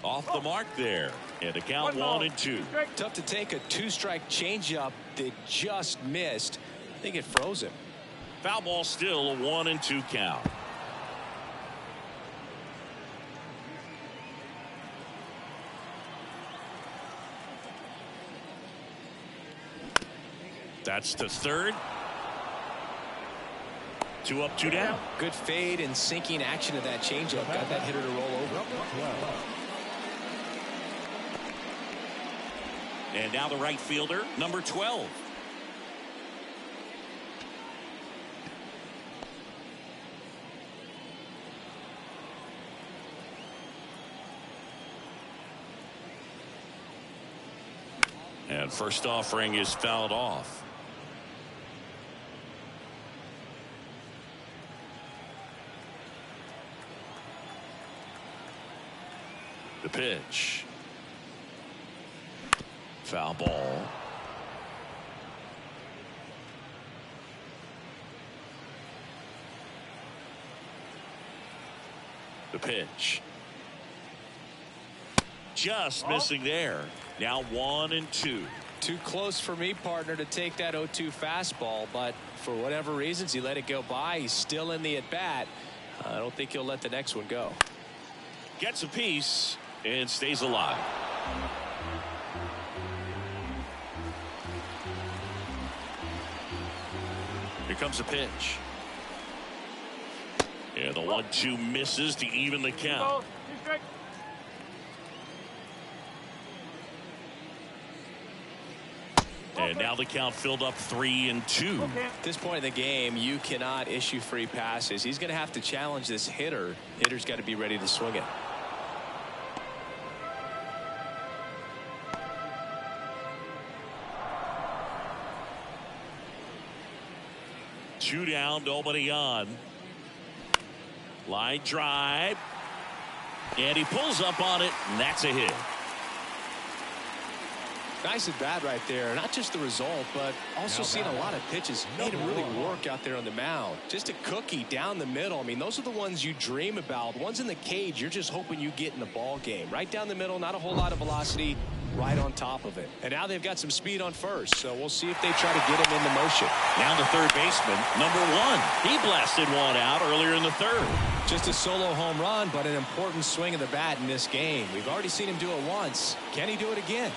Off the mark there. And the count 1-2. Tough to take a 2-strike changeup that just missed. I think it froze him. Foul ball still a 1-2 count. That's to third. 2 up, 2 down. Good fade and sinking action of that changeup. Got that hitter to roll over. And now the right fielder, number 12. And first offering is fouled off. The pitch. Foul ball. The pitch. Just missing there. Now 1-2. Too close for me, partner, to take that 0-2 fastball, but for whatever reasons he let it go by. He's still in the at-bat. I don't think he'll let the next one go. Gets a piece and stays alive. Here comes a pitch. And the 1-2 misses to even the count. And now the count filled up 3-2. At this point in the game, you cannot issue free passes. He's going to have to challenge this hitter. Hitter's got to be ready to swing it. Two down, nobody on. Line drive. And he pulls up on it, and that's a hit. Nice at bat right there. Not just the result, but also seeing a lot of pitches. Made him really work out there on the mound. Just a cookie down the middle. I mean, those are the ones you dream about. The ones in the cage, you're just hoping you get in the ball game. Right down the middle, not a whole lot of velocity, right on top of it. And now they've got some speed on first, so we'll see if they try to get him into motion. Now the third baseman, number 1. He blasted one out earlier in the third. Just a solo home run, but an important swing of the bat in this game. We've already seen him do it once. Can he do it again?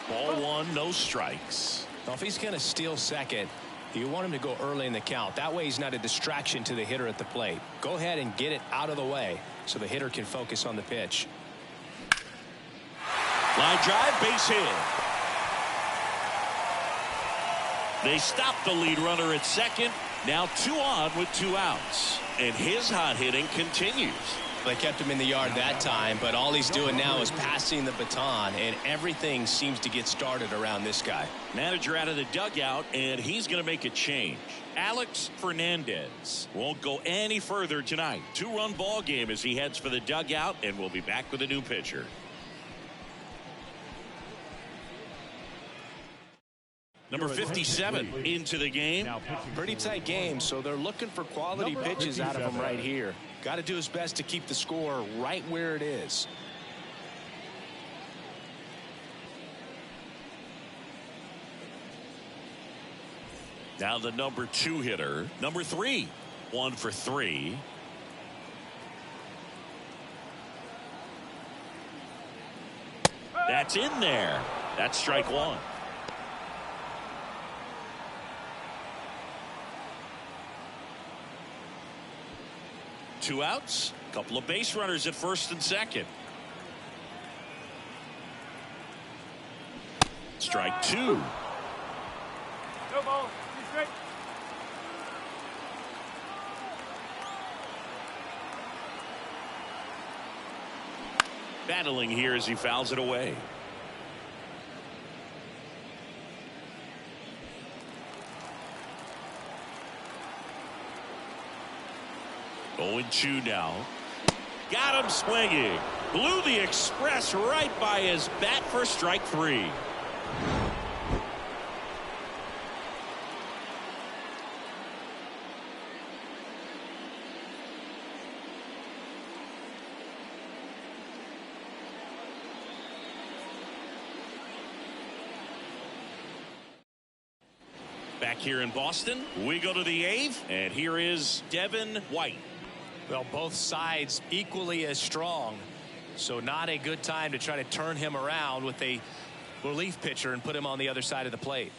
Ball 1, no strikes. Now, if he's going to steal second, you want him to go early in the count. That way he's not a distraction to the hitter at the plate. Go ahead and get it out of the way so the hitter can focus on the pitch. Line drive, base hit. They stopped the lead runner at second. Now 2 on with 2 outs. And his hot hitting continues. They kept him in the yard that time, but all he's doing now is passing the baton, and everything seems to get started around this guy. Manager out of the dugout, and he's going to make a change. Alex Fernandez won't go any further tonight. 2-run ball game as he heads for the dugout, and we'll be back with a new pitcher. Number 57 into the game. Pretty tight game, so they're looking for quality pitches out of him right here. Got to do his best to keep the score right where it is. Now the number 2 hitter, number 3, 1 for 3. That's in there. That's strike 1. Two outs, couple of base runners at first and second. Strike 2. No ball. Be straight. Battling here as he fouls it away. Going 2 now. Got him swinging. Blew the express right by his bat for strike 3. Back here in Boston, we go to the 8th, and here is Devin White. Well, both sides equally as strong, so not a good time to try to turn him around with a relief pitcher and put him on the other side of the plate.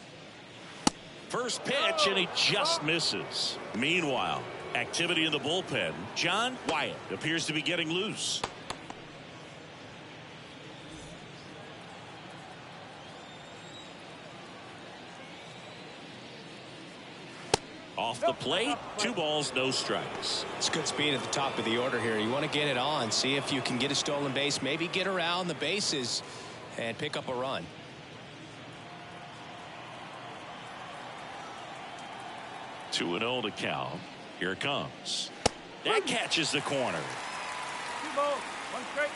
First pitch, and he just misses. Meanwhile, activity in the bullpen. John Wyatt appears to be getting loose. Off the plate, 2 balls, no strikes. It's good speed at the top of the order here. You want to get it on, see if you can get a stolen base, maybe get around the bases and pick up a run. Two and 0 to count. Here it comes. That catches the corner. 2 balls. 1 strike.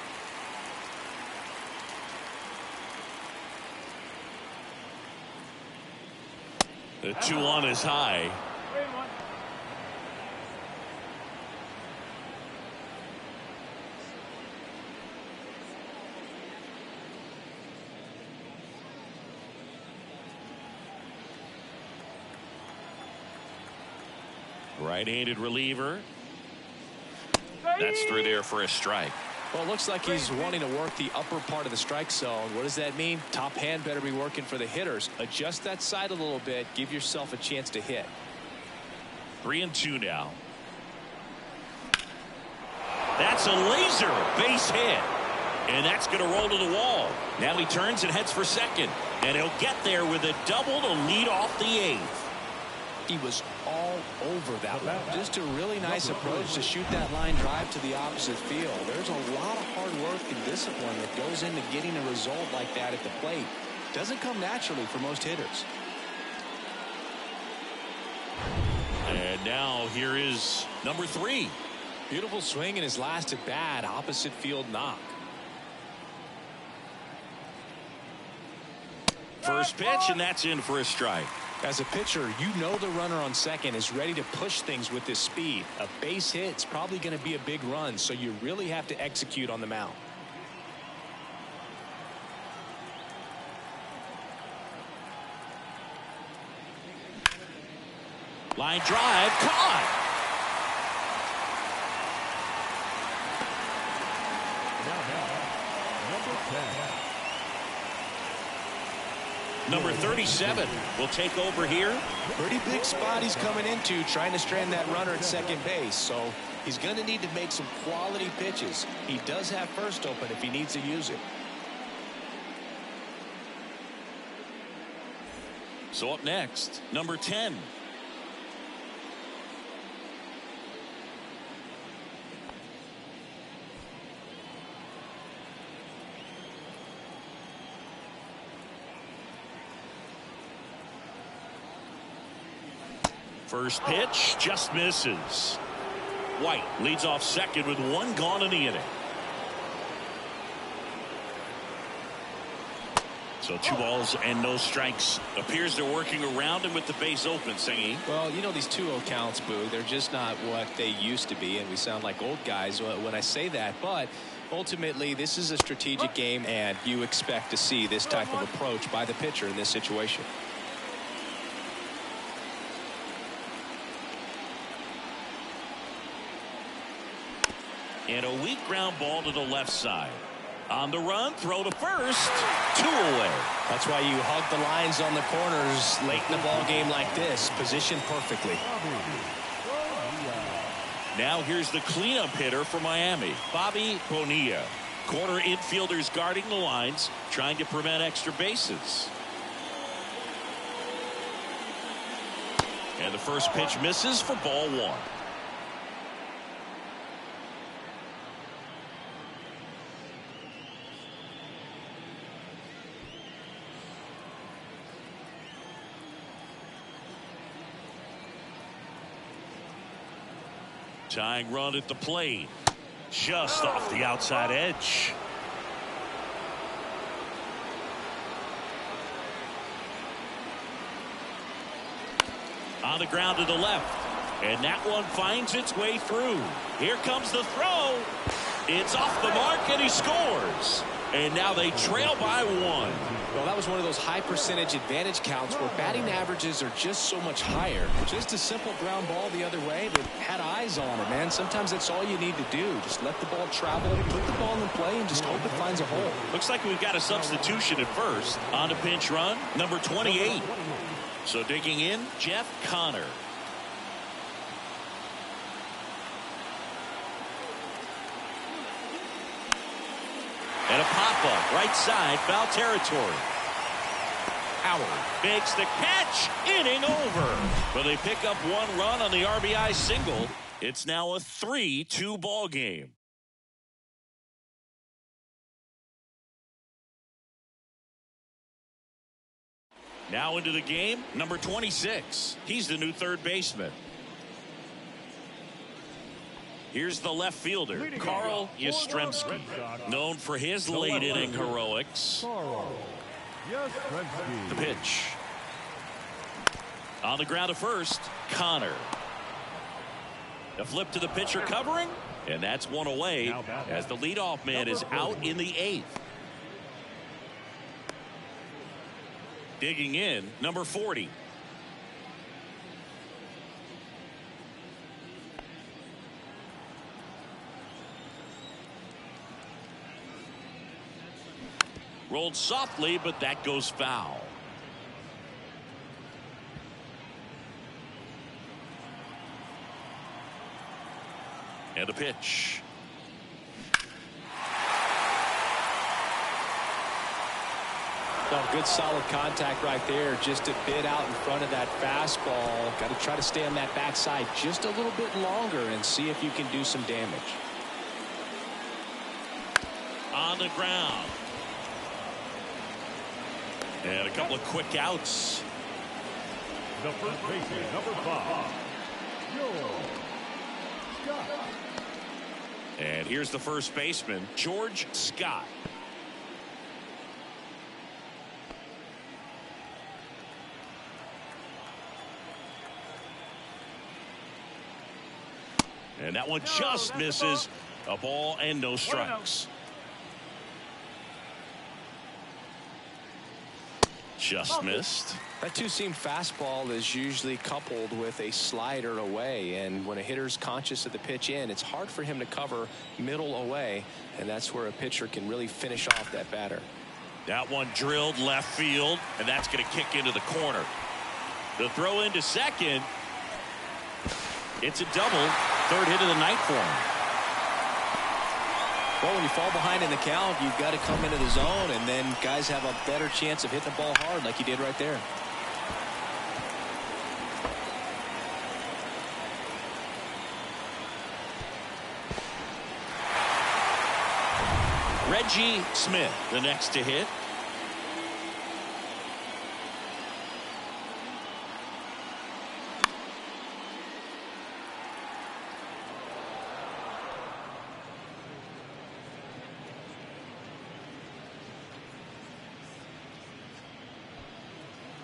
The 2-1 is high. 3-1. Right-handed reliever. That's through there for a strike. Well, it looks like he's wanting to work the upper part of the strike zone. What does that mean? Top hand better be working for the hitters. Adjust that side a little bit. Give yourself a chance to hit. 3-2 now. That's a laser base hit. And that's going to roll to the wall. Now he turns and heads for second. And he'll get there with a double to lead off the 8th. He was all over that one. Just a really nice approach to shoot that line drive to the opposite field. There's a lot of hard work and discipline that goes into getting a result like that at the plate. Doesn't come naturally for most hitters. And now here is number 3. Beautiful swing in his last at bat. Opposite field knock. First pitch, and that's in for a strike. As a pitcher, you know the runner on second is ready to push things with this speed. A base hit's probably going to be a big run, so you really have to execute on the mound. Line drive, caught. Number 37 will take over here. Pretty big spot he's coming into, trying to strand that runner at second base. So he's going to need to make some quality pitches. He does have first open if he needs to use it. So up next, number 10. First pitch just misses. White leads off second with one gone in the inning. So 2 balls and no strikes. Appears they're working around him with the base open, Singy. Well, you know, these 2-0 counts, Boog, they're just not what they used to be, and we sound like old guys when I say that. But ultimately, this is a strategic game, and you expect to see this type of approach by the pitcher in this situation. And a weak ground ball to the left side. On the run, throw to first. 2 away. That's why you hug the lines on the corners late in the ball game like this. Positioned perfectly. Now here's the cleanup hitter for Miami, Bobby Bonilla. Corner infielders guarding the lines, trying to prevent extra bases. And the first pitch misses for ball 1. Tying run at the plate. Just off the outside edge. On the ground to the left. And that one finds its way through. Here comes the throw. It's off the mark and he scores. And now they trail by 1. Well, that was one of those high percentage advantage counts where batting averages are just so much higher. Just a simple ground ball the other way, but had eyes on it, man. Sometimes that's all you need to do. Just let the ball travel, put the ball in play, and just hope it finds a hole. Looks like we've got a substitution at first. On the pinch run, number 28. So digging in, Jeff Connor. And a pop-up, right side, foul territory. Howard makes the catch, inning over. But they pick up 1 run on the RBI single. It's now a 3-2 ball game. Now into the game, number 26. He's the new third baseman. Here's the left fielder, Carl Yastrzemski, known for his late inning heroics. The pitch. On the ground to first, Connor. A flip to the pitcher covering, and that's 1 away as the leadoff man is out in the 8th. Digging in, number 40. Rolled softly, but that goes foul. And a pitch. Well, good solid contact right there. Just a bit out in front of that fastball. Got to try to stay on that backside just a little bit longer and see if you can do some damage. On the ground. And a couple of quick outs. The first baseman, number 5. Scott. And here's the first baseman, George Scott. And that one just misses. A ball and no strikes. Just missed. That two-seam fastball is usually coupled with a slider away, and when a hitter's conscious of the pitch in, it's hard for him to cover middle away, and that's where a pitcher can really finish off that batter. That one drilled left field, and that's going to kick into the corner. The throw into second. It's a double. 3rd hit of the night for him. Well, when you fall behind in the count, you've got to come into the zone, and then guys have a better chance of hitting the ball hard like he did right there. Reggie Smith, the next to hit.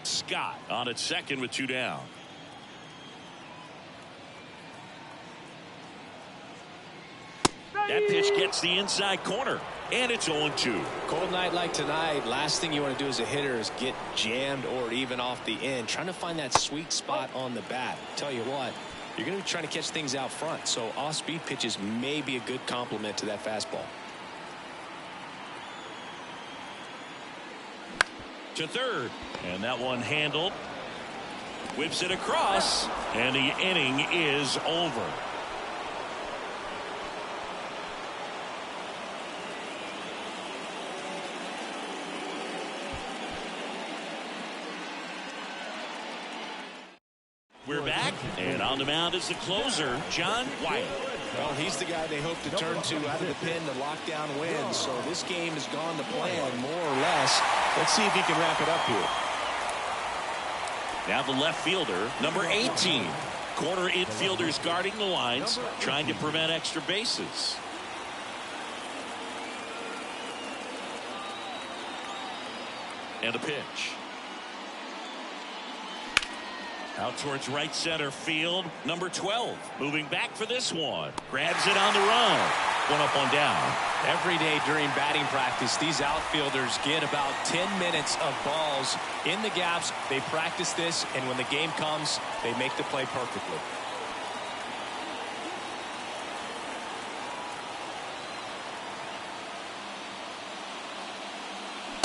Scott on at second with 2 down. That pitch gets the inside corner, and it's 0-2. Cold night like tonight, last thing you want to do as a hitter is get jammed or even off the end. Trying to find that sweet spot on the bat. Tell you what, you're going to be trying to catch things out front, so off-speed pitches may be a good complement to that fastball. To third, and that one handled. Whips it across, and the inning is over. We're back, and on the mound is the closer, John Wyatt. Well, he's the guy they hope to turn to out of the pen to lock down wins. So this game has gone to plan more or less. Let's see if he can wrap it up here. Now the left fielder, number 18. Corner infielders guarding the lines, trying to prevent extra bases. And a pitch. Out towards right center field, number 12. Moving back for this one. Grabs it on the run. One up, one down. Every day during batting practice, these outfielders get about 10 minutes of balls in the gaps. They practice this, and when the game comes, they make the play perfectly.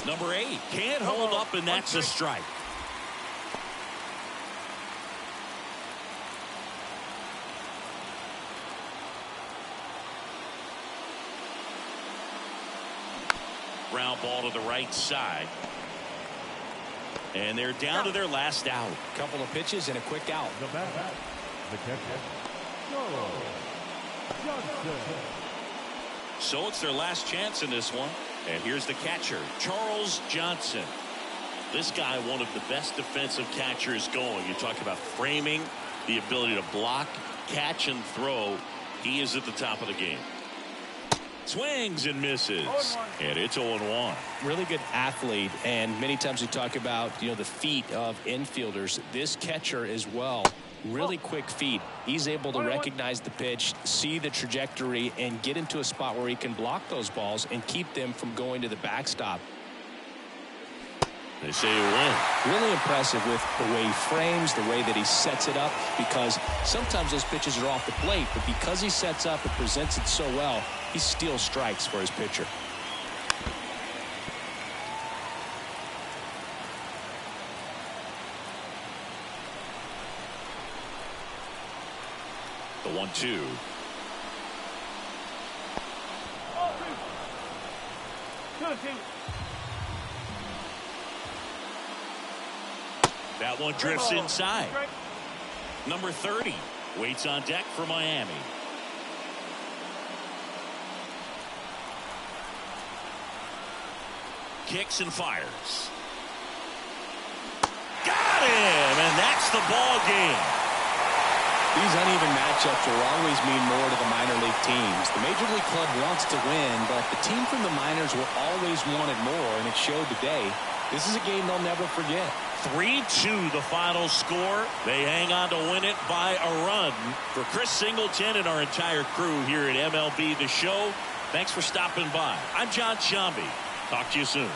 Number 8 can't hold up, and that's a strike. Ground ball to the right side. And they're down to their last out. Couple of pitches and a quick out. The batter, the catcher, Charles Johnson. So it's their last chance in this one. And here's the catcher, Charles Johnson. This guy, one of the best defensive catchers going. You talk about framing, the ability to block, catch, and throw. He is at the top of the game. Swings and misses, and it's 0-1. Really good athlete, and many times we talk about the feet of infielders. This catcher as well, really quick feet. He's able to recognize the pitch, see the trajectory, and get into a spot where he can block those balls and keep them from going to the backstop. They say a win. Really impressive with the way he frames, the way that he sets it up, because sometimes those pitches are off the plate, but because he sets up and presents it so well, he steals strikes for his pitcher. The 1-2. That one drifts inside. Number 30 waits on deck for Miami. Kicks and fires. Got him, and that's the ball game. These uneven matchups will always mean more to the minor league teams. The major league club wants to win, but the team from the minors will always want it more, and it showed today. This is a game they'll never forget. 3-2 the final score. They hang on to win it by a run. For Chris Singleton and our entire crew here at MLB The Show, thanks for stopping by. I'm John Sciambi. Talk to you soon.